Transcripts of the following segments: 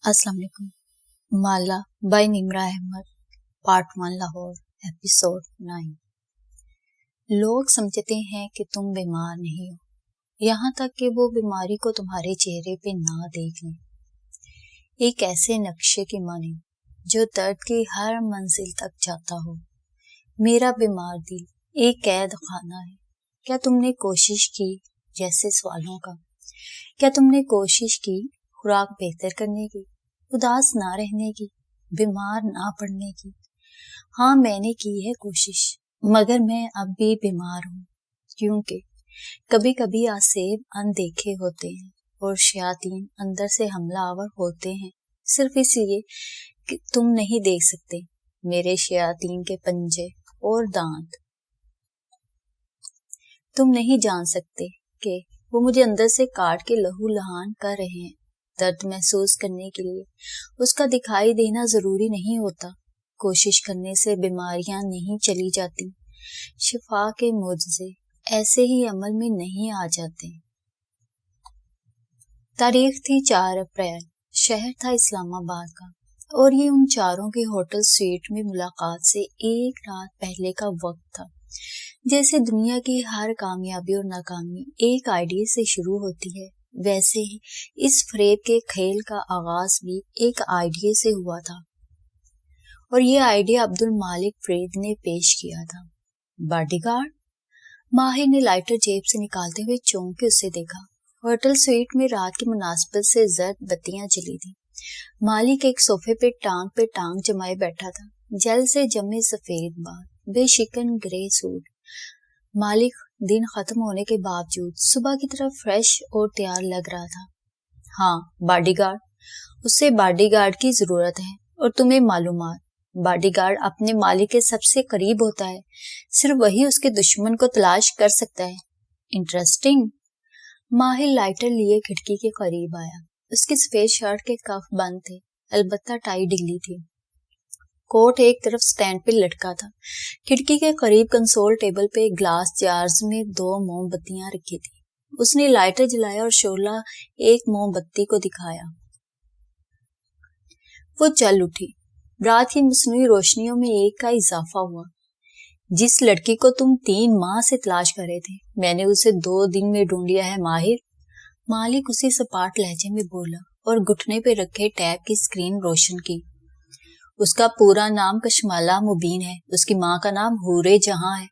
السلام علیکم۔ Mala Bai Nimra Ahmed, part 1 Lahore, episode 9۔ لوگ سمجھتے ہیں کہ تم بیمار نہیں ہو، یہاں تک کہ وہ بیماری کو تمہارے چہرے پہ نہ دیکھ لیں، ایک ایسے نقشے کی مانند جو درد کی ہر منزل تک جاتا ہو۔ میرا بیمار دل ایک قید خانہ ہے۔ کیا تم نے کوشش کی جیسے سوالوں کا؟ کیا تم نے کوشش کی خوراک بہتر کرنے کی، اداس نہ رہنے کی، بیمار نہ پڑنے کی؟ ہاں، میں نے کی ہے کوشش، مگر میں اب بھی بیمار ہوں، کیونکہ کبھی کبھی آسیب اندیکھے ہوتے ہیں اور شیاطین اندر سے حملہ آور ہوتے ہیں، صرف اس لیے کہ تم نہیں دیکھ سکتے میرے شیاطین کے پنجے اور دانت۔ تم نہیں جان سکتے کہ وہ مجھے اندر سے کاٹ کے لہو لہان کر رہے ہیں۔ درد محسوس کرنے کے لیے اس کا دکھائی دینا ضروری نہیں ہوتا۔ کوشش کرنے سے بیماریاں نہیں چلی جاتی، شفا کے معجزے ایسے ہی عمل میں نہیں آ جاتے۔ تاریخ تھی 4 اپریل، شہر تھا اسلام آباد کا، اور یہ ان چاروں کے ہوٹل سویٹ میں ملاقات سے ایک رات پہلے کا وقت تھا۔ جیسے دنیا کی ہر کامیابی اور ناکامی ایک آئیڈیا سے شروع ہوتی ہے، ویسے ہی اس فریب کے کھیل کا آغاز بھی ایک آئیڈیا سے ہوا تھا، اور یہ آئیڈیا عبد المالک فرید نے پیش کیا تھا۔ Body guard? ماہر نے لائٹر جیب سے نکالتے ہوئے چونک کے اسے دیکھا۔ ہوٹل سویٹ میں رات کی مناسبت سے زرد بتیاں جلی تھیں۔ مالک ایک صوفے پہ ٹانگ جمائے بیٹھا تھا، جل سے جمے سفید بال، بے شکن گرے سوٹ۔ مالک دن ختم ہونے کے باوجود صبح کی طرف فریش اور تیار لگ رہا تھا۔ ہاں، باڈی گارڈ؟ اسے باڈی گارڈ کی ضرورت ہے، اور تمہیں معلومات، باڈی گارڈ اپنے مالک کے سب سے قریب ہوتا ہے، صرف وہی اس کے دشمن کو تلاش کر سکتا ہے۔ انٹرسٹنگ۔ ماہر لائٹر لیے کھڑکی کے قریب آیا۔ اس کی سفید شرٹ کے کف بند تھے، البتہ ٹائی ڈھیلی تھی۔ کوٹ ایک طرف سٹینڈ پہ لٹکا تھا۔ کھڑکی کے قریب کنسول ٹیبل پہ گلاس جارز میں 2 موم بتیاں رکھی تھی۔ اس نے لائٹر جلایا اور شعلہ ایک موم بتی کو دکھایا۔ وہ چل اٹھی۔ رات کی مصنوعی روشنیوں میں ایک کا اضافہ ہوا۔ جس لڑکی کو تم 3 ماہ سے تلاش کر رہے تھے، میں نے اسے 2 دن میں ڈھونڈ لیا ہے ماہر۔ مالک اسی سپاٹ لہجے میں بولا اور گھٹنے پہ رکھے ٹیب کی اسکرین روشن کی۔ اس کا پورا نام کشمالہ مبین ہے، اس کی ماں کا نام حورے جہاں ہے۔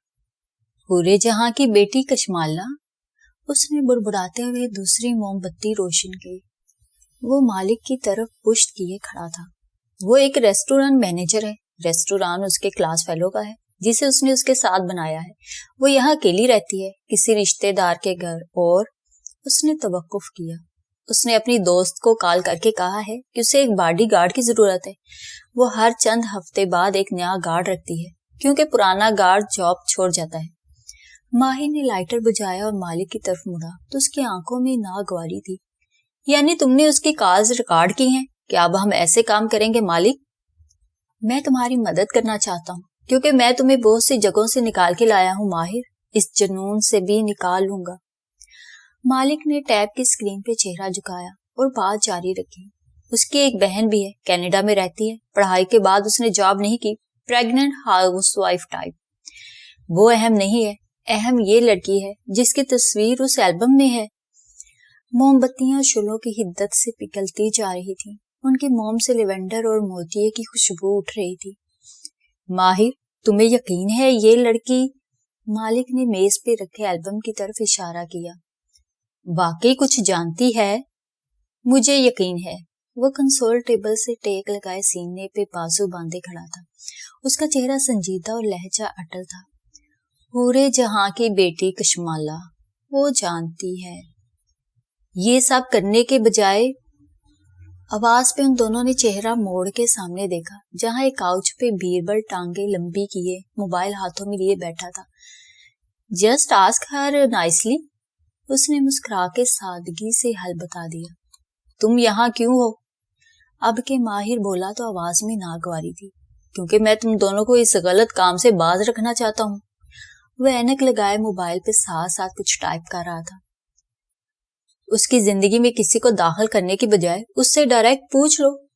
حورے جہاں کی بیٹی کشمالہ؟ اس نے بڑبڑاتے ہوئے دوسری موم بتی روشن کی۔ وہ مالک کی طرف پشت کیے کھڑا تھا۔ وہ ایک ریسٹورانٹ مینیجر ہے۔ ریسٹورانٹ اس کے کلاس فیلو کا ہے، جسے اس نے اس کے ساتھ بنایا ہے۔ وہ یہاں اکیلی رہتی ہے، کسی رشتے دار کے گھر، اور اس نے توقف کیا۔ اس نے اپنی دوست کو کال کر کے کہا ہے کہ اسے ایک باڈی گارڈ کی ضرورت ہے۔ وہ ہر چند ہفتے بعد ایک نیا گارڈ رکھتی ہے، کیونکہ پرانا گارڈ جاب چھوڑ جاتا ہے۔ ماہر نے لائٹر بجھایا اور مالک کی طرف مڑا تو اس کی آنکھوں میں ناگواری تھی۔ یعنی تم نے اس کی کالز ریکارڈ کی ہیں؟ کہ اب ہم ایسے کام کریں گے مالک؟ میں تمہاری مدد کرنا چاہتا ہوں، کیونکہ میں تمہیں بہت سی جگہوں سے نکال کے لایا ہوں ماہر، اس جنون سے بھی نکال لوں گا۔ مالک نے ٹیب کی اسکرین پہ چہرہ جھکایا اور بات جاری رکھی۔ اس کی ایک بہن بھی ہے، کینیڈا میں رہتی ہے، پڑھائی کے بعد اس نے جاب نہیں کی، پریگننٹ ہاؤس وائف ٹائپ۔ وہ اہم نہیں ہے، اہم یہ لڑکی ہے جس کی تصویر اس البم میں ہے۔ موم بتیاں شعلوں کی حدت سے پگھلتی جا رہی تھیں، ان کی موم سے لیونڈر اور موتیے کی خوشبو اٹھ رہی تھی۔ ماہر، تمہیں یقین ہے یہ لڑکی؟ مالک نے میز پہ رکھے البم کی طرف اشارہ کیا۔ واقعی کچھ جانتی ہے؟ مجھے یقین ہے۔ وہ کنسول ٹیبل سے ٹیک لگائے سینے پہ بازو باندھے کھڑا تھا۔ اس کا چہرہ سنجیدہ اور لہجہ اٹل تھا۔ حورے جہاں کی بیٹی کشمالہ، وہ جانتی ہے۔ یہ سب کرنے کے بجائے، آواز پہ ان دونوں نے چہرہ موڑ کے سامنے دیکھا، جہاں ایک کاؤچ پہ بیربل ٹانگیں لمبی کیے موبائل ہاتھوں میں لیے بیٹھا تھا۔ جسٹ آسک ہر نائسلی، اس نے مسکرا کے سادگی سے حل بتا دیا۔ تم یہاں کیوں ہو؟ اب کے ماہر بولا تو آواز میں ناگواری تھی۔ کیونکہ میں تم دونوں کو اس غلط کام سے باز رکھنا چاہتا ہوں۔ وہ اینک لگائے موبائل پہ ساتھ ساتھ کچھ ٹائپ کر رہا تھا۔ اس کی زندگی میں کسی کو داخل کرنے کی بجائے اس سے ڈائریکٹ پوچھ لو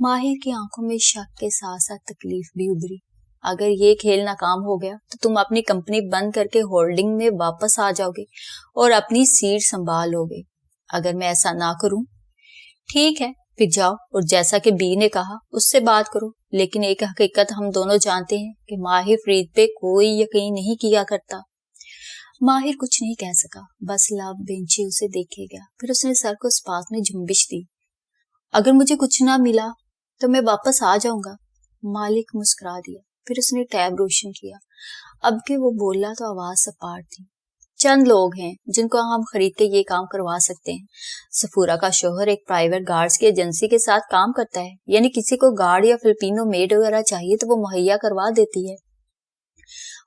ماہر کی آنکھوں میں شک کے ساتھ ساتھ تکلیف بھی ابھری. اگر یہ کھیل ناکام ہو گیا تو تم اپنی کمپنی بند کر کے ہولڈنگ میں واپس آ جاؤ گے اور اپنی سیٹ سنبھال لو گے. اگر میں ایسا نہ کروں. ٹھیک ہے پھر جاؤ اور جیسا کہ بی نے کہا اس سے بات کرو. لیکن ایک حقیقت ہم دونوں جانتے ہیں کہ ماہر فرید پہ کوئی یقین نہیں کیا کرتا. ماہر کچھ نہیں کہہ سکا، بس لب بینچی اسے دیکھے گیا. پھر اس نے سر کو اس بات میں جنبش دی. اگر مجھے کچھ نہ ملا تو میں واپس آ جاؤں گا. مالک مسکرا دیا. پھر اس نے ٹیب روشن کیا. اب کہ وہ بولا تو آواز سپاٹ تھی. چند لوگ ہیں جن کو ہم خرید کے یہ کام کروا سکتے ہیں. سفورہ کا شوہر ایک پرائیویٹ گارڈز کی ایجنسی کے ساتھ کام کرتا ہے، یعنی کسی کو گارڈ یا فلپینو میڈ وغیرہ چاہیے تو وہ مہیا کروا دیتی ہے.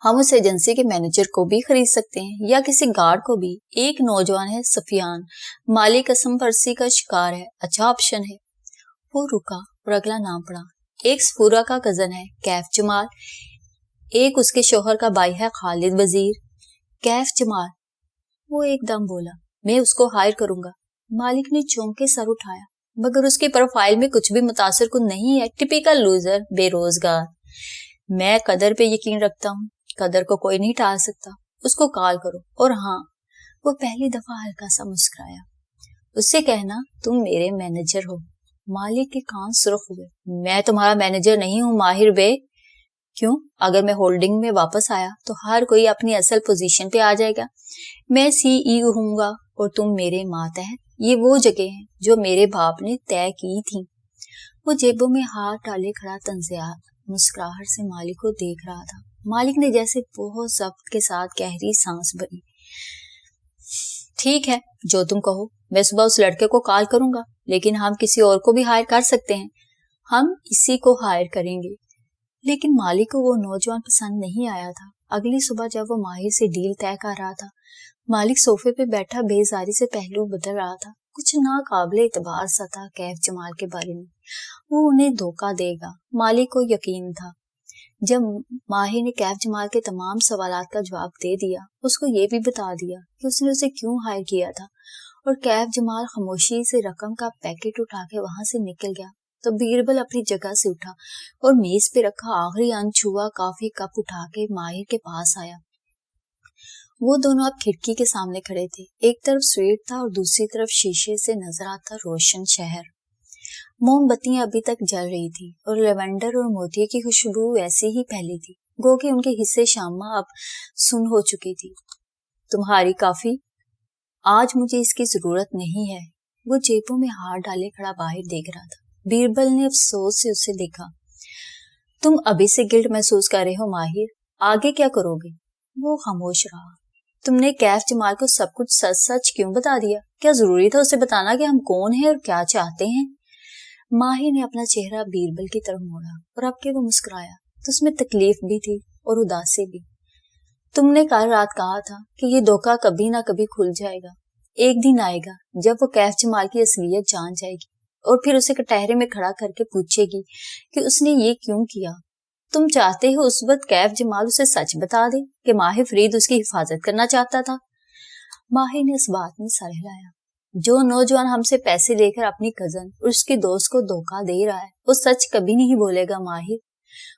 ہم اس ایجنسی کے مینیجر کو بھی خرید سکتے ہیں یا کسی گارڈ کو بھی. ایک نوجوان ہے سفیان، مالی قسم پرسی کا شکار ہے. اچھا آپشن ہے. وہ رکا اور اگلا نام پڑا. ایک سفورہ کا کزن ہے کیف جمال، ایک اس کے شوہر کا بھائی ہے خالد وزیر. کیف جمال، وہ ایک دم بولا. میں اس کو ہائر کروں گا. مالک نے چونک کے سر اٹھایا. مگر اس کی پروفائل میں کچھ بھی متاثر کن نہیں ہے. ٹپیکل لوزر، بے روزگار. میں قدر پہ یقین رکھتا ہوں. قدر کو کوئی نہیں ٹال سکتا. اس کو کال کرو. اور ہاں، وہ پہلی دفعہ ہلکا سا مسکرایا. اس سے کہنا تم میرے مینیجر ہو. مالک کے کان سرخ ہوئے. میں تمہارا مینیجر نہیں ہوں ماہر بے. کیوں؟ اگر میں ہولڈنگ میں واپس آیا تو ہر کوئی اپنی اصل پوزیشن پہ آ جائے گا. میں CEO ہوں گا اور تم میرے ماتحت. یہ وہ جگہ ہیں جو میرے باپ نے طے کی تھی. وہ جیبوں میں ہاتھ ڈالے کھڑا تنزیات مسکراہٹ سے مالک کو دیکھ رہا تھا. مالک نے جیسے بہت ضبط کے ساتھ گہری سانس بھری. ٹھیک ہے جو تم کہو. میں صبح اس لڑکے کو کال کروں گا، لیکن ہم کسی اور کو بھی ہائر کر سکتے ہیں. ہم اسی کو ہائر کریں گے. لیکن مالک کو وہ نوجوان پسند نہیں آیا تھا. اگلی صبح جب وہ ماہر سے ڈیل طے کر رہا تھا، مالک صوفے پہ بیٹھا بیزاری سے پہلو بدل رہا تھا. کچھ ناقابل اعتبار سا تھا کیف جمال کے بارے میں. وہ انہیں دھوکہ دے گا. مالک کو یقین تھا. جب ماہر نے کیف جمال کے تمام سوالات کا جواب دے دیا، اس کو یہ بھی بتا دیا کہ اس نے اسے کیوں ہائر کیا تھا، اور کیف جمال خاموشی سے رقم کا پیکٹ اٹھا کے وہاں سے نکل گیا، تو بیربل اپنی جگہ سے اٹھا اور میز پہ رکھا آخری انچھوا کافی کپ اٹھا کے ماہر کے پاس آیا. وہ دونوں اب کھڑکی کے سامنے کھڑے تھے. ایک طرف سویٹ تھا اور دوسری طرف شیشے سے نظر آتا روشن شہر. موم بتیاں ابھی تک جل رہی تھی اور لیونڈر اور موتی کی خوشبو ویسے ہی پھیلی تھی، گو کہ ان کے حصے شامہ اب سن ہو چکی تھی. تمہاری کافی؟ آج مجھے اس کی ضرورت نہیں ہے. وہ جیبوں میں ہاتھ ڈالے کھڑا باہر دیکھ رہا تھا. بیربل نے افسوس سے اسے دیکھا. تم ابھی سے گلٹ محسوس کر رہے ہو ماہر. آگے کیا کرو گے؟ وہ خاموش رہا. تم نے کیف جمال کو سب کچھ سچ سچ کیوں بتا دیا؟ کیا ضروری تھا اسے بتانا کہ ہم کون ہیں اور کیا چاہتے ہیں؟ ماہر نے اپنا چہرہ بیربل کی طرف موڑا اور اب کہ وہ مسکرایا تو اس میں تکلیف بھی تھی اور اداسی بھی. تم نے کل رات کہا تھا کہ یہ دھوکہ کبھی نہ کبھی کھل جائے گا. ایک دن آئے گا جب وہ کیف جمال کی اصلیت جان جائے گی اور پھر اسے کٹہرے میں کھڑا کر کے پوچھے گی کہ اس نے یہ کیوں کیا. تم چاہتے ہو اس وقت کیف جمال اسے سچ بتا دے کہ ماہر فرید اس کی حفاظت کرنا چاہتا تھا. ماہر نے اس بات میں سر ہلایا. جو نوجوان ہم سے پیسے لے کر اپنی کزن اور اس کے دوست کو دھوکہ دے رہا ہے وہ سچ کبھی نہیں بولے گا ماہر.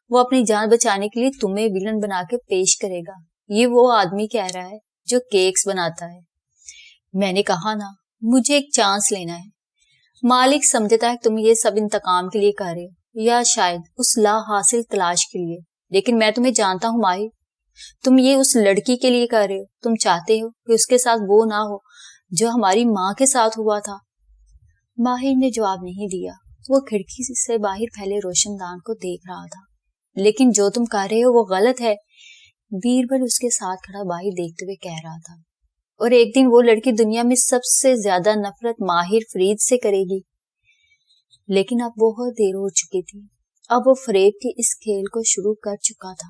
وہ اپنی جان بچانے کے لیے تمہیں ویلن بنا کے پیش کرے گا. یہ وہ آدمی کہہ رہا ہے جو کیکس بناتا ہے. میں نے کہا نا مجھے ایک چانس لینا ہے. مالک سمجھتا ہے کہ تم یہ سب انتقام کے لیے کر رہے ہو یا شاید اس لا حاصل تلاش کے لیے، لیکن میں تمہیں جانتا ہوں ماہر، تم یہ اس لڑکی کے لیے کر رہے ہو. تم چاہتے ہو کہ اس کے ساتھ وہ نہ ہو جو ہماری ماں کے ساتھ ہوا تھا. ماہر نے جواب نہیں دیا. وہ کھڑکی سے باہر پھیلے روشن دان کو دیکھ رہا تھا. لیکن جو تم کر رہے ہو وہ غلط ہے، بیربل اس کے ساتھ کھڑا باہر دیکھتے ہوئے کہہ رہا تھا. اور ایک دن وہ لڑکی دنیا میں سب سے زیادہ نفرت ماہر فرید سے کرے گی. لیکن اب بہت دیر ہو چکی تھی. اب وہ فریب کے اس کھیل کو شروع کر چکا تھا.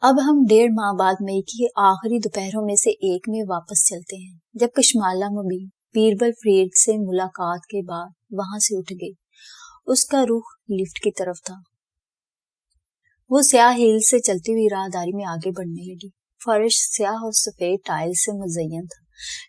اب ہم 1.5 ماہ بعد مئی کی آخری دوپہروں میں سے ایک میں واپس چلتے ہیں، جب کشمالہ مبین بیربل فرید سے ملاقات کے بعد وہاں سے اٹھ گئی. اس کا رخ لفٹ کی طرف تھا. وہ سیاہ ہیل سے چلتی ہوئی راہداری میں آگے بڑھنے لگی. فرش سیاہ اور سفید ٹائل سے مزین تھا.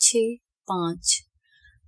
6, 5।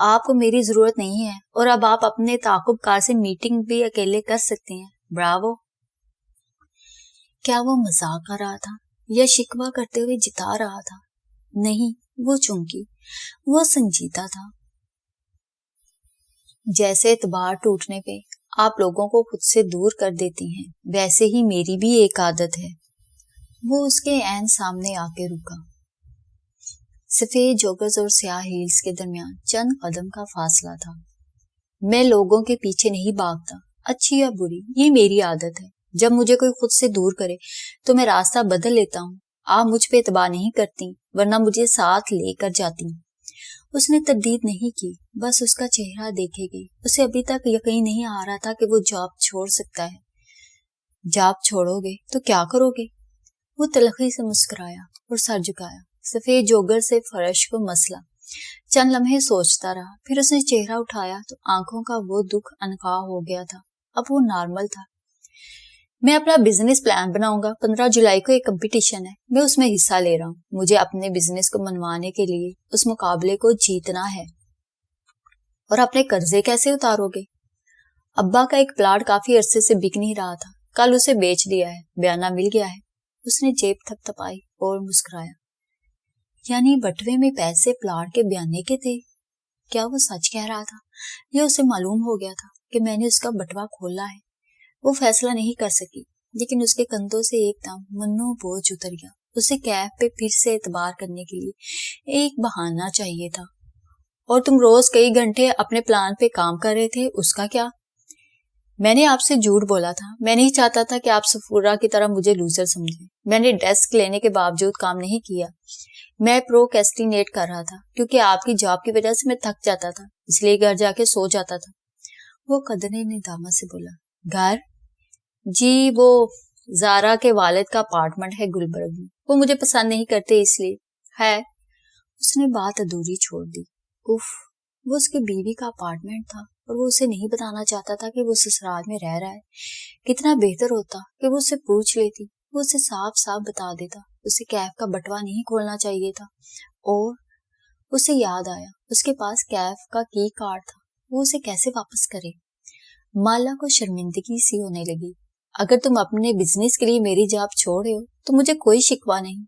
آپ کو میری ضرورت نہیں ہے اور اب آپ اپنے تعاقب کار سے میٹنگ بھی اکیلے کر سکتے ہیں. براوو. کیا وہ مذاق کر رہا تھا یا شکوہ کرتے ہوئے جتا رہا تھا؟ نہیں، وہ چونکی وہ سنجیدہ تھا. جیسے اعتبار ٹوٹنے پہ آپ لوگوں کو خود سے دور کر دیتی ہیں، ویسے ہی میری بھی ایک عادت ہے. وہ اس کے عین سامنے آ کے رکا. سفید جوگرز اور سیاہ ہیلز کے درمیان چند قدم کا فاصلہ تھا. میں لوگوں کے پیچھے نہیں بھاگتا، اچھی یا بری، یہ میری عادت ہے. جب مجھے کوئی خود سے دور کرے تو میں راستہ بدل لیتا ہوں. آپ مجھ پہ اعتبار نہیں کرتی ورنہ مجھے ساتھ لے کر جاتی. اس نے تردید نہیں کی، بس اس کا چہرہ دیکھے گئی. اسے ابھی تک یقین نہیں آ رہا تھا کہ وہ جاب چھوڑ سکتا ہے. جاب چھوڑو گے تو کیا کرو گے؟ وہ تلخی سے مسکرایا اور سر جھکایا. سفید جوگر سے فرش کو مسلا. چند لمحے سوچتا رہا، پھر اس نے چہرہ اٹھایا تو آنکھوں کا وہ دکھ انقا ہو گیا تھا. اب وہ نارمل تھا. میں اپنا بزنس پلان بناؤں گا. 15 جولائی کو ایک کمپٹیشن ہے، میں اس میں حصہ لے رہا ہوں. مجھے اپنے بزنس کو منوانے کے لیے اس مقابلے کو جیتنا ہے. اور اپنے قرضے کیسے اتارو گے؟ ابا کا ایک پلاٹ کافی عرصے سے بک نہیں رہا تھا، کل اسے بیچ دیا ہے، بیانہ مل گیا ہے. اس نے جیب تھپ تھپائی اور مسکرایا. یعنی بٹوے میں پیسے پلاٹ کے بیانے کے تھے؟ کیا وہ سچ کہہ رہا تھا یا اسے معلوم ہو گیا تھا کہ میں نے اس کا بٹوا کھولا ہے؟ وہ فیصلہ نہیں کر سکی، لیکن اس کے کندھوں سے ایک دم منو بوجھ اتر گیا. اسے کیف پہ پھر سے اعتبار کرنے کے لیے ایک بہانہ چاہیے تھا. اور تم روز کئی گھنٹے اپنے پلان پہ کام کر رہے تھے، اس کا کیا؟ میں نے آپ سے جھوٹ بولا تھا. میں نہیں چاہتا تھا کہ آپ سفورہ کی طرح مجھے لوزر سمجھیں. میں نے ڈیسک لینے کے باوجود کام نہیں کیا. میں پروکیسٹینیٹ کر رہا تھا کیونکہ آپ کی جاب کی وجہ سے میں تھک جاتا تھا، اس لیے گھر جا کے سو جاتا تھا. وہ قدرے ندامت سے بولا. گھر؟ جی، وہ زارا کے والد کا اپارٹمنٹ ہے گلبرگ میں. وہ مجھے پسند نہیں کرتے اس لیے ہے. اس نے بات ادھوری چھوڑ دی. اف، وہ اس کی بیوی کا اپارٹمنٹ تھا اور وہ اسے نہیں بتانا چاہتا تھا کہ وہ سسرال میں رہ رہا ہے. کتنا بہتر ہوتا کہ وہ اسے پوچھ لیتی، وہ اسے صاف صاف بتا دیتا. اسے کیف کا بٹوا نہیں کھولنا چاہیے تھا. اور اسے یاد آیا اس کے پاس کیف کا کی کارڈ تھا. وہ اسے کیسے واپس کرے؟ مالا کو شرمندگی سی ہونے لگی. اگر تم اپنے بزنس کے لیے میری جاب چھوڑ رہے ہو تو مجھے کوئی شکوہ نہیں.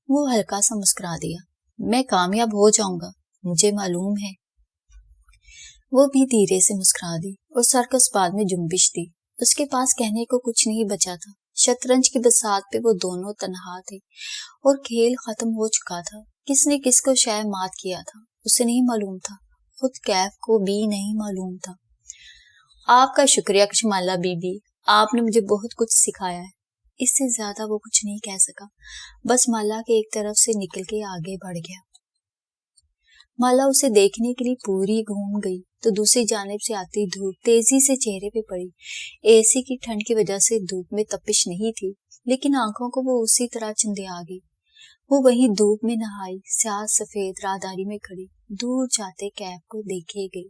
وہ ہلکا سا مسکرا دیا. میں کامیاب ہو جاؤں گا، مجھے معلوم ہے. وہ بھی دھیرے سے مسکرا دی اور سر کو اس بات میں جنبش دی. اس کے پاس کہنے کو کچھ نہیں بچا تھا. شطرنج کی بساط پہ وہ دونوں تنہا تھے اور کھیل ختم ہو چکا تھا. کس نے کس کو شاید مات کیا تھا اسے نہیں معلوم تھا، خود کیف کو بھی نہیں معلوم تھا. آپ کا شکریہ کشمالہ بی بی، آپ نے مجھے بہت کچھ سکھایا ہے. اس سے زیادہ وہ کچھ نہیں کہہ سکا، بس مالا کے ایک طرف سے نکل کے آگے بڑھ گیا. مالا اسے دیکھنے کے لیے پوری گھوم گئی تو دوسری جانب سے آتی دھوپ تیزی سے چہرے پہ پڑی. اے سی کی ٹھنڈ کی وجہ سے دھوپ میں تپش نہیں تھی، لیکن آنکھوں کو وہ اسی طرح چندیا گئی. وہ وہیں دھوپ میں نہائی سیاہ سفید راہداری میں کھڑی دور جاتے کیف کو دیکھے گئی.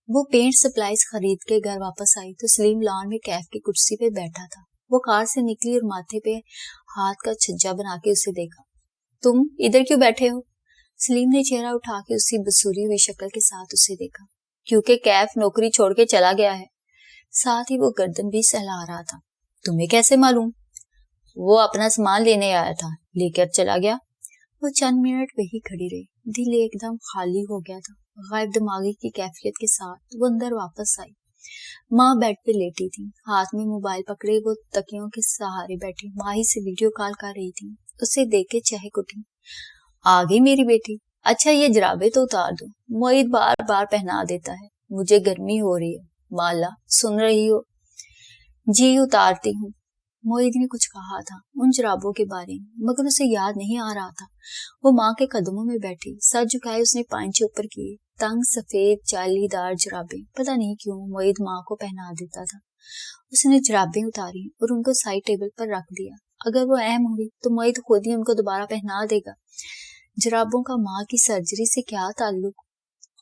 وہ پینٹ سپلائز خرید کے گھر واپس آئی تو سلیم لان میں کیف کی کرسی پہ بیٹھا تھا. وہ کار سے نکلی اور ماتھے پہ ہاتھ کا چھجا بنا کے اسے دیکھا. تم ادھر کیوں بیٹھے ہو؟ سلیم نے چہرہ اٹھا کے اسی بسوری ہوئی شکل کے ساتھ اسے دیکھا. کیونکہ کیف نوکری چھوڑ کے چلا گیا ہے. ساتھ ہی وہ گردن بھی سہلا رہا تھا. تمہیں کیسے معلوم؟ وہ اپنا سامان لینے آیا تھا، لے کر چلا گیا. وہ چند منٹ وہی کھڑی رہی. دل ایک دم خالی ہو گیا تھا. غائب دماغی کی کیفیت کے ساتھ وہ اندر واپس آئی. ماں بیڈ پہ لیٹی تھی، ہاتھ میں موبائل پکڑے وہ تکیوں کے سہارے بیٹھی ماہی سے ویڈیو کال کر رہی تھی. اسے دیکھ کے چہک اٹھی. آ گئی میری بیٹی؟ اچھا یہ جرابے تو اتار دو، معید بار بار پہنا دیتا ہے، مجھے گرمی ہو رہی ہے. مالا سن رہی ہو؟ جی اتارتی ہوں. معید نے کچھ کہا تھا ان جرابوں کے بارے میں مگر اسے یاد نہیں آ رہا تھا. وہ ماں کے قدموں میں بیٹھی سر جھکائے اس نے پائنچے اوپر کیے. تنگ سفید جالی دار جرابیں پتہ نہیں کیوں معید ماں کو پہنا دیتا تھا. اس نے جرابیں اتاری اور ان کو سائڈ ٹیبل پر رکھ دیا. اگر وہ اہم ہوئی تو معید خود ہی ان کو دوبارہ پہنا دے گا. جرابوں کا ماں کی سرجری سے کیا تعلق؟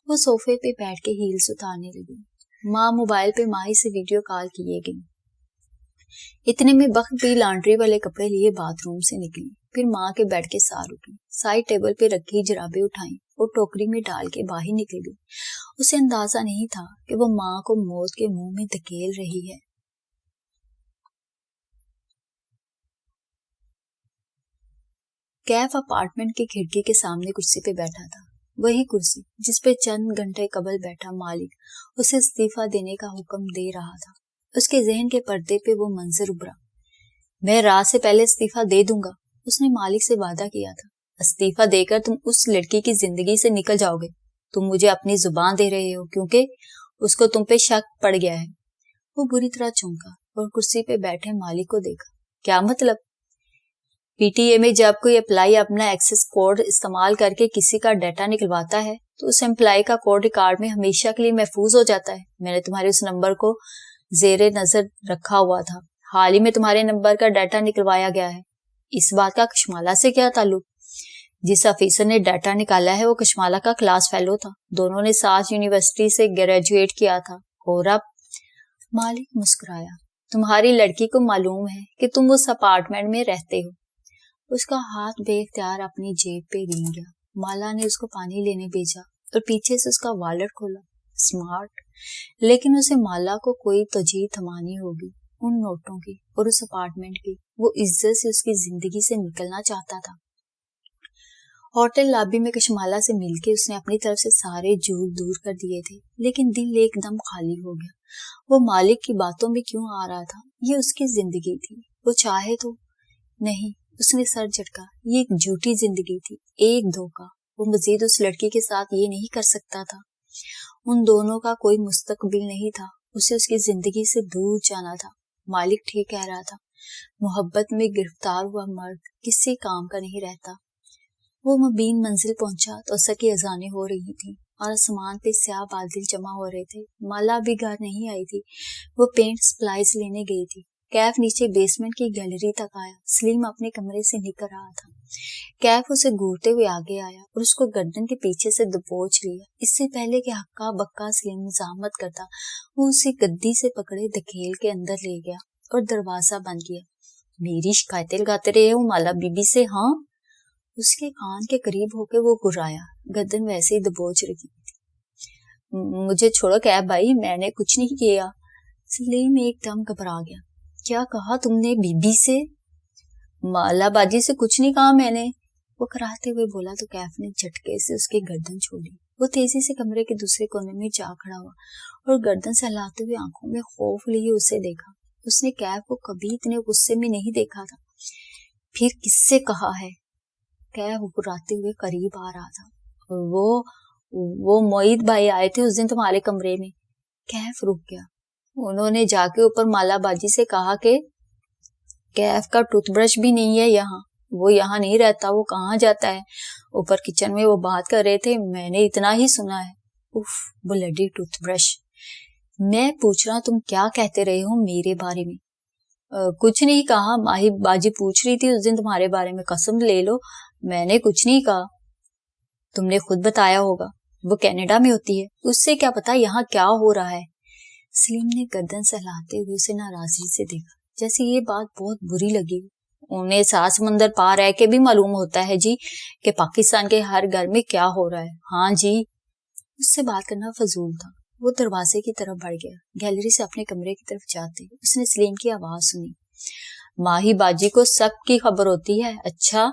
وہ صوفے پہ بیٹھ کے ہیلز اتارنے لگی. ماں موبائل پہ ماہی سے ویڈیو کال کیے گئی. اتنے میں بخت بھی لانڈری والے کپڑے لیے باتھ روم سے نکلی. پھر ماں کے بیڈ کے سار اٹھی، سائڈ ٹیبل پہ رکھی جرابیں اٹھائیں اور ٹوکری میں ڈال کے باہر نکل گئی۔ اسے اندازہ نہیں تھا کہ وہ ماں کو موت کے منہ میں دھکیل رہی ہے۔ کیف اپارٹمنٹ کی کھڑکی کے سامنے کرسی پہ بیٹھا تھا، وہی کرسی جس پہ چند گھنٹے قبل بیٹھا مالک اسے استعفیٰ دینے کا حکم دے رہا تھا۔ اس کے ذہن کے پردے پہ وہ منظر ابھرا۔ میں رات سے پہلے استعفیٰ دے دوں گا، اس نے مالک سے وعدہ کیا تھا۔ استعفیٰ دے کر تم اس لڑکی کی زندگی سے نکل جاؤ گے۔ تم مجھے اپنی زبان دے رہے ہو کیونکہ اس کو تم پہ شک پڑ گیا ہے۔ وہ بری طرح چونکا اور کرسی پہ بیٹھے مالک کو دیکھا۔ کیا مطلب؟ پی ٹی اے میں جب کوئی اپلائی اپنا ایکسس کوڈ استعمال کر کے کسی کا ڈیٹا نکلواتا ہے تو اس امپلائی کا کوڈ ریکارڈ میں ہمیشہ کے لیے محفوظ ہو جاتا ہے۔ میں نے تمہارے اس نمبر کو زیر نظر رکھا ہوا تھا، حال ہی میں تمہارے نمبر کا ڈیٹا نکلوایا گیا ہے۔ اس بات کا کشمالہ سے کیا تعلق؟ جس آفیسر نے ڈیٹا نکالا ہے وہ کشمالہ کا کلاس فیلو تھا، دونوں نے ساتھ یونیورسٹی سے گریجویٹ کیا تھا۔ اور اب مالک مسکرایا۔ تمہاری لڑکی کو معلوم ہے کہ تم اس اپارٹمنٹ میں رہتے ہو۔ اس کا ہاتھ بے اختیار اپنی جیب پہ رینگ گیا۔ مالا نے اس کو پانی لینے بھیجا اور پیچھے سے اس کا والٹ کھولا۔ اسمارٹ، لیکن اسے مالا کو کوئی توجہ تھمانی ہوگی ان نوٹوں کی اور اس اپارٹمنٹ کی۔ وہ عزت سے اس کی زندگی سے نکلنا چاہتا تھا۔ ہوٹل لابی میں کشمالہ سے مل کے اس نے اپنی طرف سے سارے جھوٹ دور کر دیے تھے، لیکن دل ایک دم خالی ہو گیا۔ وہ مالک کی باتوں میں کیوں آ رہا تھا؟ یہ اس کی زندگی تھی، وہ چاہے تو نہیں۔ اس نے سر جھٹکا۔ یہ ایک جھوٹی زندگی تھی، ایک دھوکہ۔ وہ مزید اس لڑکی کے ساتھ یہ نہیں کر سکتا تھا۔ ان دونوں کا کوئی مستقبل نہیں تھا، اسے اس کی زندگی سے دور جانا تھا۔ مالک ٹھیک کہہ رہا تھا، محبت میں گرفتار ہوا مرد کسی کام کا نہیں رہتا۔ وہ مبین منزل پہنچا تو عصر کی اذانیں ہو رہی تھیں اور آسمان پہ سیاہ بادل جمع ہو رہے تھے۔ مالا بھی گھر نہیں آئی تھی، وہ پینٹ سپلائز لینے گئی تھی۔ کیف نیچے بیسمنٹ کی گیلری تک آیا۔ سلیم اپنے کمرے سے نکل رہا تھا۔ کیف اسے گھورتے ہوئے آگے آیا اور اس کو گردن کے پیچھے سے دبوچ لیا۔ اس سے پہلے کہ ہکا بکا سلیم مزاحمت کرتا، وہ اسے گدی سے پکڑے دھکیل کے اندر لے گیا اور دروازہ بند کیا۔ میری شکایتیں لگاتے رہے ہو مالا بی بی سے، ہاں؟ اس کے کان کے قریب ہو کے وہ گرایا، گردن ویسے ہی دبوچ رکھی تھی۔ مجھے چھوڑو کیف بھائی، میں نے کچھ نہیں کیا۔ سلیم ایک دم گھبرا گیا۔ کیا کہا تم نے بی بی سے؟ مالا باجی سے کچھ نہیں کہا میں نے، وہ کراہتے ہوئے بولا تو کیف نے جھٹکے سے اس کی گردن چھوڑی۔ وہ تیزی سے کمرے کے دوسرے کونے میں جا کھڑا ہوا اور گردن سے ہلاتے ہوئے آنکھوں میں خوف لیے اسے دیکھا۔ اس نے کیف کو کبھی اتنے غصے میں نہیں دیکھا تھا۔ پھر کس سے کہا ہے؟ کیف گھبراتے ہوئے قریب آ رہا تھا۔ وہ معید بھائی آئے تھے اس دن تمہارے کمرے میں۔ کیف رک گیا۔ انہوں نے جا کے اوپر مالا باجی سے کہا کہ کیف کا ٹوتھ برش بھی نہیں ہے یہاں، وہ یہاں نہیں رہتا، وہ کہاں جاتا ہے؟ اوپر کچن میں وہ بات کر رہے تھے، میں نے اتنا ہی سنا ہے۔ If, bloody tooth brush. میں پوچھ رہا تم کیا کہتے رہے ہو میرے بارے میں؟ کچھ نہیں کہا، ماہی باجی پوچھ رہی تھی اس دن تمہارے بارے میں، قسم لے لو میں نے کچھ نہیں کہا۔ تم نے خود بتایا ہوگا، وہ کینیڈا میں ہوتی ہے، اس سے کیا پتا یہاں کیا ہو رہا ہے۔ سلیم نے گردن سہلاتے ہوئے اسے ناراضگی سے دیکھا، جیسے یہ بات بہت بری لگی۔ انہیں 7 سمندر پار رہ کے بھی معلوم ہوتا ہے جی کہ پاکستان کے ہر گھر میں کیا ہو رہا ہے۔ ہاں جی۔ اس سے بات کرنا فضول تھا۔ وہ دروازے کی طرف بڑھ گیا۔ گیلری سے اپنے کمرے کی طرف جاتے اس نے سلیم کی آواز سنی، ماہی باجی کو سب کی خبر ہوتی ہے۔ اچھا؟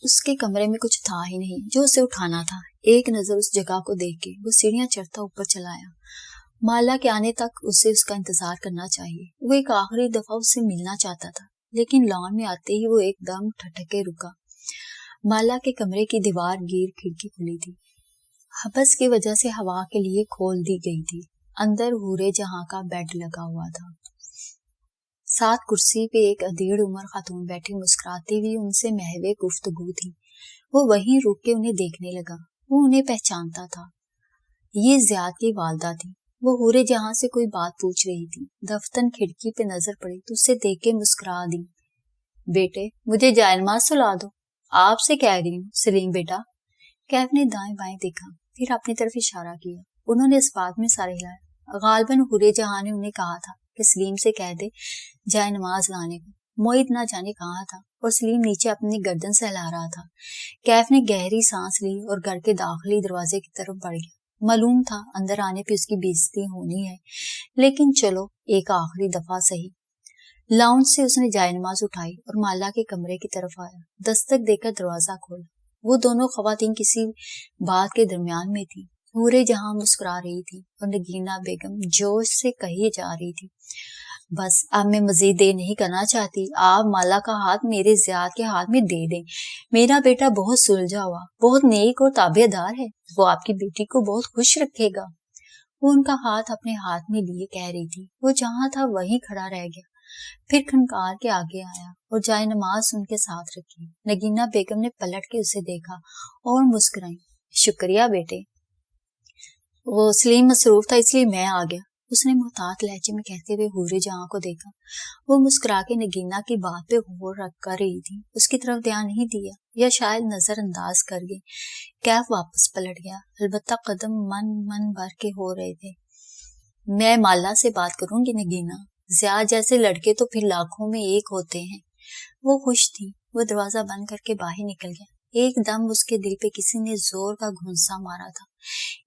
اس کے کمرے میں کچھ تھا ہی نہیں جو اسے اٹھانا تھا۔ ایک نظر اس جگہ کو دیکھ کے وہ سیڑھیاں چڑھتا اوپر چلا آیا۔ مالا کے آنے تک اسے اس کا انتظار کرنا چاہیے۔ وہ ایک آخری دفعہ اس سے ملنا چاہتا تھا، لیکن لان میں آتے ہی وہ ایک دم ٹھٹکے رکا۔ مالا کے کمرے کی دیوار گیر کھڑکی کھلی تھی، حبس کی وجہ سے ہوا کے لیے کھول دی گئی تھی۔ اندر حورے جہاں کا بیڈ لگا ہوا تھا، ساتھ کرسی پہ ایک ادھیڑ عمر خاتون بیٹھی مسکراتی ہوئی ان سے محو گفتگو تھی۔ وہ وہیں رک کے انہیں دیکھنے لگا۔ وہ انہیں پہچانتا تھا، یہ زیاد کی والدہ تھی۔ وہ حورے جہاں سے کوئی بات پوچھ رہی تھی، دفتن کھڑکی پہ نظر پڑی تو اسے دیکھ کے مسکرا دی۔ بیٹے مجھے جائے نماز سلا دو۔ آپ سے کہہ رہی ہوں سلیم بیٹا۔ کیف نے دائیں بائیں دیکھا، پھر اپنی طرف اشارہ کیا۔ انہوں نے اس بات میں سر ہلایا۔ غالباً حورے جہاں نے انہیں کہا تھا کہ سلیم سے کہہ دے جائے نماز لانے کو۔ معید نہ جانے کہاں تھا، اور سلیم نیچے اپنی گردن سہلا رہا تھا۔ کیف نے گہری سانس لی اور گھر کے داخلی دروازے کی طرف بڑھ گیا۔ معلوم تھا اندر آنے پہ اس کی بے عزتی ہونی ہے، لیکن چلو ایک آخری دفعہ صحیح۔ لاؤنج سے اس نے جائے نماز اٹھائی اور مالا کے کمرے کی طرف آیا۔ دستک دے کر دروازہ کھولا۔ وہ دونوں خواتین کسی بات کے درمیان میں تھی۔ حورے جہاں مسکرا رہی تھی اور نگینہ بیگم جوش سے کہی جا رہی تھی، بس اب میں مزید دیر نہیں کرنا چاہتی، آپ مالا کا ہاتھ میرے زیاد کے ہاتھ میں دے دیں۔ میرا بیٹا بہت سلجھا ہوا، بہت نیک اور تابع دار ہے، وہ آپ کی بیٹی کو بہت خوش رکھے گا۔ وہ ان کا ہاتھ اپنے ہاتھ میں لیے کہہ رہی تھی۔ وہ جہاں تھا وہیں کھڑا رہ گیا، پھر کھنکار کے آگے آیا اور جائے نماز ان کے ساتھ رکھی۔ نگینہ بیگم نے پلٹ کے اسے دیکھا اور مسکرائی۔ شکریہ بیٹے۔ وہ سلیم مصروف تھا اس لیے میں آ گیا، اس نے محتاط لہجے میں کہتے ہوئے حورے جہاں کو دیکھا۔ وہ مسکرا کے نگینہ کی بات پہ غور رکھ کر رہی تھی، اس کی طرف دھیان نہیں دیا یا شاید نظر انداز کر گئی۔ کیف واپس پلٹ گیا، البتہ قدم من بھر کے ہو رہے تھے۔ میں مالا سے بات کروں گی نگینہ، زیاد جیسے لڑکے تو پھر لاکھوں میں ایک ہوتے ہیں۔ وہ خوش تھی۔ وہ دروازہ بند کر کے باہر نکل گیا۔ ایک دم اس کے دل پہ کسی نے زور کا گھونسا مارا تھا،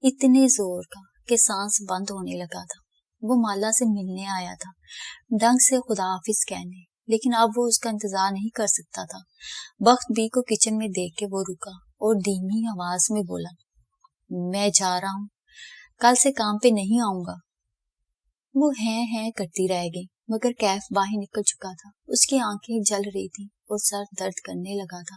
اتنے زور کا کہ سانس بند ہونے لگا تھا۔ وہ مالا سے ملنے آیا تھا، ڈنگ سے خدا حافظ کہنے، لیکن اب وہ اس کا انتظار نہیں کر سکتا تھا۔ بخت بی کو کچن میں دیکھ کے وہ رکا اور دھیمی آواز میں بولا، میں جا رہا ہوں، کل سے کام پہ نہیں آؤں گا۔ وہ ہیں کرتی رہ گئی، مگر کیف باہر نکل چکا تھا۔ اس کی آنکھیں جل رہی تھی اور سر درد کرنے لگا تھا۔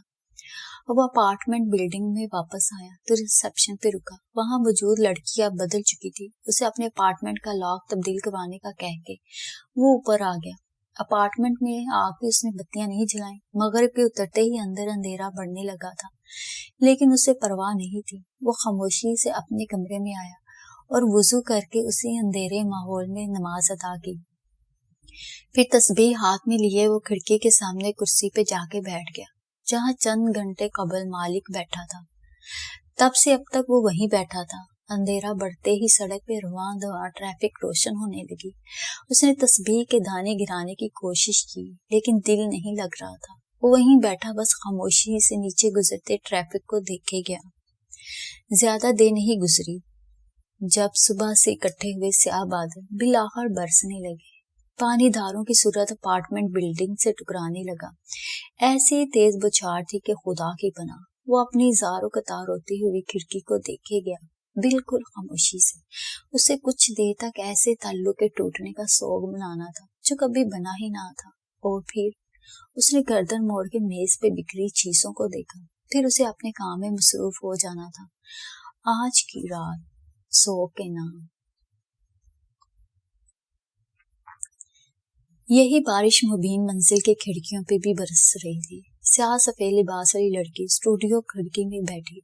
وہ اپارٹمنٹ بلڈنگ میں واپس آیا تو ریسپشن پہ رکا۔ وہاں موجود لڑکی اب بدل چکی تھی۔ اسے اپنے اپارٹمنٹ کا لاک تبدیل کروانے کا کہہ کے وہ اوپر آ گیا۔ اپارٹمنٹ میں آ کے اس نے بتیاں نہیں جلائیں۔ مغرب کے اترتے ہی اندر اندھیرا بڑھنے لگا تھا، لیکن اسے پرواہ نہیں تھی۔ وہ خاموشی سے اپنے کمرے میں آیا اور وضو کر کے اسی اندھیرے ماحول میں نماز ادا کی۔ پھر تسبیح ہاتھ میں لیے وہ کھڑکی کے سامنے کرسی پہ جا کے بیٹھ گیا، جہاں چند گھنٹے قبل مالک بیٹھا تھا۔ تب سے اب تک وہ وہیں بیٹھا تھا۔ اندھیرا بڑھتے ہی سڑک پہ رواں دواں ٹریفک روشن ہونے لگی۔ اس نے تسبیح کے دانے گرانے کی کوشش کی، لیکن دل نہیں لگ رہا تھا۔ وہ وہیں بیٹھا بس خاموشی سے نیچے گزرتے ٹریفک کو دیکھے گیا۔ زیادہ دیر نہیں گزری جب صبح سے اکٹھے ہوئے سیاہ بادل بالآخر برسنے لگے۔ پانی دھاروں کی صورت اپارٹمنٹ بلڈنگ سے ٹکرانے لگا۔ ایسی تیز بچھاڑ تھی کہ خدا کی پناہ۔ وہ اپنی زار و قطار ہوتی ہوئی کھڑکی کو دیکھے گیا، بالکل خاموشی سے۔ اسے کچھ دیر تک ایسے تعلق کے ٹوٹنے کا سوگ منانا تھا جو کبھی بنا ہی نہ تھا، اور پھر اس نے گردن موڑ کے میز پہ بکھری چیزوں کو دیکھا۔ پھر اسے اپنے کام میں مصروف ہو جانا تھا۔ آج کی رات سوگ کے نام۔ یہی بارش مبین منزل کے کھڑکیوں پہ بھی برس رہی تھی۔ سیاہ سفید لباس والی لڑکی اسٹوڈیو کھڑکی میں بیٹھی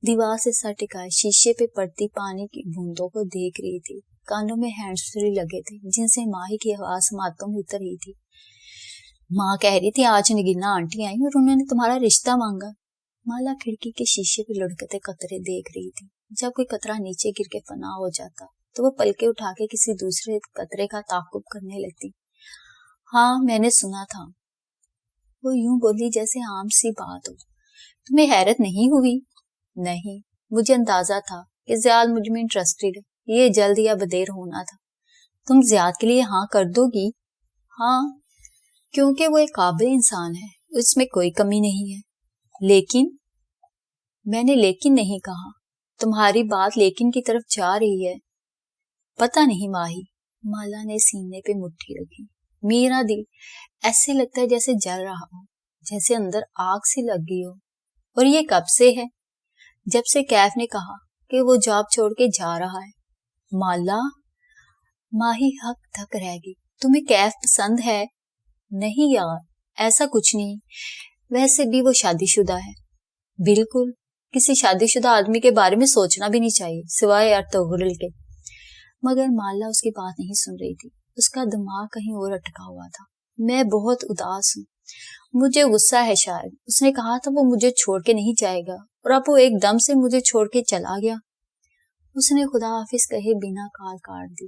دیوار سے سر ٹکائے شیشے پہ پڑتی پانی کی بوندوں کو دیکھ رہی تھی۔ کانوں میں ہینڈز فری لگے تھے جن سے ماہی کی آواز ماتوں میں اتر رہی تھی۔ ماں کہہ رہی تھی آج نگینہ آنٹی آئی اور انہوں نے تمہارا رشتہ مانگا۔ مالا کھڑکی کے شیشے پہ لڑکتے قطرے دیکھ رہی تھی۔ جب کوئی قطرہ نیچے گر کے فنا ہو جاتا تو وہ پلکیں اٹھا کے کسی دوسرے قطرے کا تعاقب کرنے لگتی۔ ہاں میں نے سنا تھا، وہ یوں بولی جیسے عام سی بات ہو۔ تمہیں حیرت نہیں ہوئی؟ نہیں، مجھے اندازہ تھا کہ زیاد مجھ میں انٹرسٹڈ ہے، یہ جلد یا بدیر ہونا تھا۔ تم زیاد کے لیے ہاں کر دو گی؟ ہاں، کیونکہ وہ ایک قابل انسان ہے، اس میں کوئی کمی نہیں ہے۔ لیکن میں نے لیکن نہیں کہا، تمہاری بات لیکن کی طرف جا رہی ہے۔ پتہ نہیں ماہی، مالا نے سینے پہ مٹھی رکھی۔ میرا دل ایسے لگتا ہے جیسے جل رہا ہو، جیسے اندر آگ سی لگ گئی ہو۔ اور یہ کب سے ہے؟ جب سے کیف نے کہا کہ وہ جاب چھوڑ کے جا رہا ہے۔ مالا، ماہی ہک دھک رہ گئی۔ تمہیں کیف پسند ہے؟ نہیں یار، ایسا کچھ نہیں، ویسے بھی وہ شادی شدہ ہے۔ بالکل، کسی شادی شدہ آدمی کے بارے میں سوچنا بھی نہیں چاہیے سوائے ارطغرل کے۔ مگر مالا اس کی بات نہیں سن رہی تھی، اس کا دماغ کہیں اور اٹکا ہوا تھا۔ میں بہت اداس ہوں، مجھے غصہ ہے شاید۔ اس نے کہا تھا وہ مجھے چھوڑ کے نہیں جائے گا اور اب وہ ایک دم سے مجھے چھوڑ کے چلا گیا۔ اس نے خدا حافظ کہے بنا کال کاٹ دی۔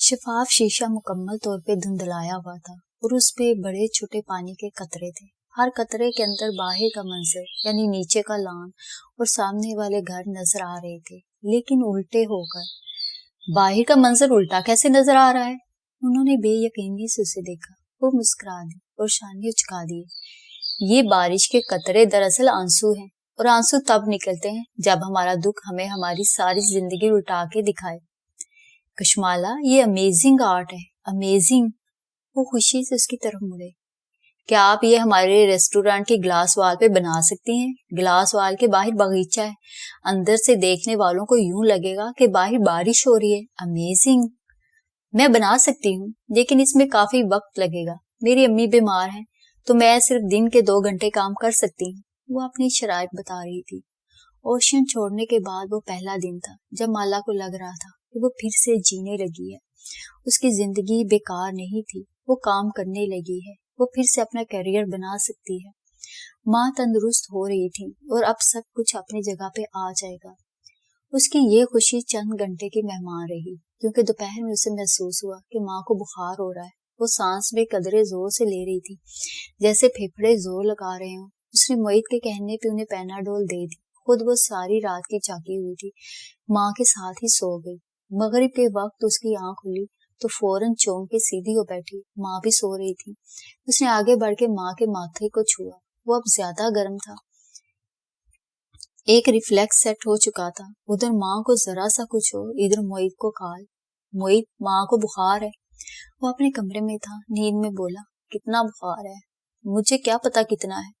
شفاف شیشہ مکمل طور پہ دھندلایا ہوا تھا اور اس پہ بڑے چھوٹے پانی کے قطرے تھے. ہر قطرے کے اندر باہر کا منظر یعنی نیچے کا لان اور سامنے والے گھر نظر آ رہے تھے، لیکن الٹے ہو کر. باہر کا منظر الٹا کیسے نظر آ رہا ہے؟ انہوں نے بے یقینی سے اسے دیکھا. وہ مسکرا دی اور شانے اچکا دیے. یہ بارش کے قطرے دراصل آنسو ہیں، اور آنسو تب نکلتے ہیں جب ہمارا دکھ ہمیں ہماری ساری زندگی الٹا کے دکھائے. کشمالا، یہ امیزنگ آرٹ ہے، امیزنگ. وہ خوشی سے اس کی طرف مڑے. کیا آپ یہ ہمارے ریسٹورینٹ کی گلاس وال پہ بنا سکتی ہیں؟ گلاس وال کے باہر باغیچہ ہے، اندر سے دیکھنے والوں کو یوں لگے گا کہ باہر بارش ہو رہی ہے. امیزنگ. میں بنا سکتی ہوں، لیکن اس میں کافی وقت لگے گا. میری امی بیمار ہیں تو میں صرف دن کے 2 گھنٹے کام کر سکتی ہوں. وہ اپنی شرائط بتا رہی تھی. اوشین چھوڑنے کے بعد وہ پہلا دن تھا جب مالا کو لگ رہا تھا کہ وہ پھر سے جینے لگی ہے. اس کی زندگی بیکار نہیں تھی، وہ کام کرنے لگی ہے، وہ پھر سے اپنا کیریئر بنا سکتی ہے. ماں تندرست ہو رہی تھی اور اب سب کچھ اپنی جگہ پہ آ جائے گا. اس کی یہ خوشی چند گھنٹے کی مہمان رہی، کیونکہ دوپہر میں اسے محسوس ہوا کہ ماں کو بخار ہو رہا ہے. وہ سانس بھی قدرے زور سے لے رہی تھی، جیسے پھیپھڑے زور لگا رہے ہوں. اس نے معید کے کہنے پہ انہیں پیناڈول دے دی. خود وہ ساری رات کی جاگی ہوئی تھی، ماں کے ساتھ ہی سو گئی. مغرب کے وقت اس کی آنکھ کھلی تو فوراً چونک کے سیدھی ہو بیٹھی. ماں بھی سو رہی تھی. اس نے آگے بڑھ کے ماں کے ماتھے کو چھوا. وہ اب زیادہ گرم تھا. ایک ریفلیکس سیٹ ہو چکا تھا. ادھر ماں کو ذرا سا کچھ ہو، ادھر معید کو کال. معید، ماں کو بخار ہے. وہ اپنے کمرے میں تھا، نیند میں بولا. کتنا بخار ہے؟ مجھے کیا پتا کتنا ہے.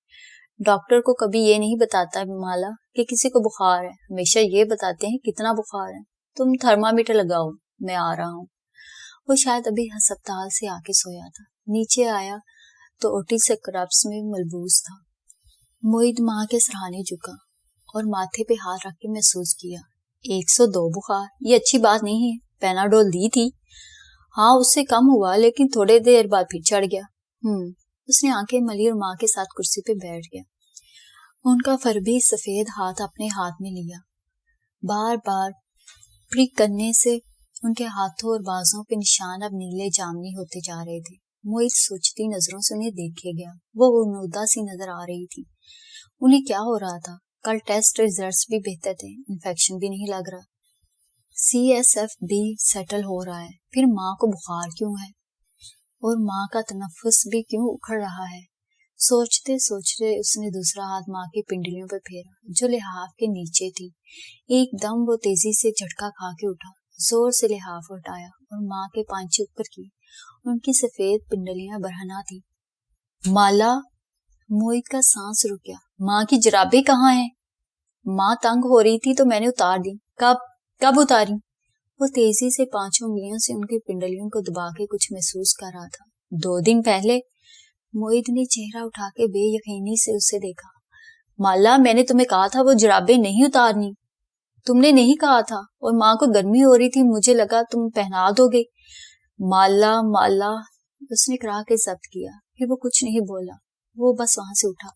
ڈاکٹر کو کبھی یہ نہیں بتاتا مالا کہ کسی کو بخار ہے، ہمیشہ یہ بتاتے ہیں کتنا بخار ہے. تم تھرمامیٹر لگاؤ، میں آ رہا ہوں. وہ شاید ابھی ہسپتال سے آ کے سویا تھا. نیچے آیا تو اوٹی سے کرپس میں ملبوس تھا. معید ماں کے سرہانے جھکا اور ماتھے پہ ہاتھ رکھ کے محسوس کیا. 102 بخار، یہ اچھی بات نہیں ہے. پیناڈول دی تھی؟ ہاں، اس سے کم ہوا، لیکن تھوڑے دیر بعد پھر چڑھ گیا. اس نے آنکھیں ملی اور ماں کے ساتھ کرسی پہ بیٹھ گیا. ان کا فربی سفید ہاتھ اپنے ہاتھ میں لیا. بار بار پرک کرنے سے ان کے ہاتھوں اور بازوں پہ نشان اب نیلے جامنی ہوتے جا رہے تھے. معید سوچتی نظروں سے انہیں دیکھے گیا. وہ غنودہ سی نظر آ رہی تھی. انہیں کیا ہو رہا تھا؟ کل ٹیسٹ ریزلٹس بھی بہتر تھے، انفیکشن بھی نہیں لگ رہا. CSF بھی سیٹل ہو رہا ہے. پھر ماں کو بخار کیوں ہے؟ اور ماں کا تنفس بھی کیوں اکھڑ رہا ہے؟ سوچتے سوچتے اس نے دوسرا ہاتھ ماں کی پنڈلیوں پہ پھیرا جو لحاف کے نیچے تھی. ایک دم وہ تیزی سے جھٹکا کھا کے اٹھا، زور سے لحاف ہٹایا اور ماں کے پانچے اوپر کیے. ان کی سفید پنڈلیاں برہنہ تھی. مالا. معید کا سانس رک گیا. ماں کی جرابیں کہاں ہیں؟ ماں تنگ ہو رہی تھی تو میں نے اتار دی. کب اتاری؟ وہ تیزی سے 5 انگلیوں سے ان کی پنڈلیوں کو دبا کے کچھ محسوس کر رہا تھا. 2 دن پہلے. معید نے چہرہ اٹھا کے بے یقینی سے اسے دیکھا. مالا، میں نے تمہیں کہا تھا وہ جرابیں نہیں اتارنی. تم نے نہیں کہا تھا، اور ماں کو گرمی ہو رہی تھی، مجھے لگا تم پہنا دو گے. مالا. اس نے کرا کے ضبط کیا. پھر وہ کچھ نہیں بولا. وہ بس وہاں سے اٹھا.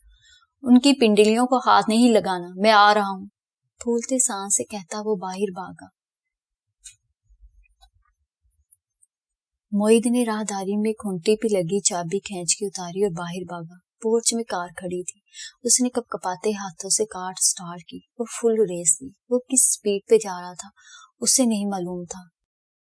ان کی پنڈلیوں کو ہاتھ نہیں لگانا، میں آ رہا ہوں. پھولتے سانس سے کہتا وہ باہر بھاگا. معید نے راہداری میں کھونٹی پہ لگی چابی کھینچ کے اتاری اور باہر بھاگا. پورچ میں کار کھڑی تھی. اس نے کپ کپاتے ہاتھوں سے کار سٹارٹ کی اور فل ریس دی. وہ کس سپیڈ پہ جا رہا تھا اسے نہیں معلوم تھا.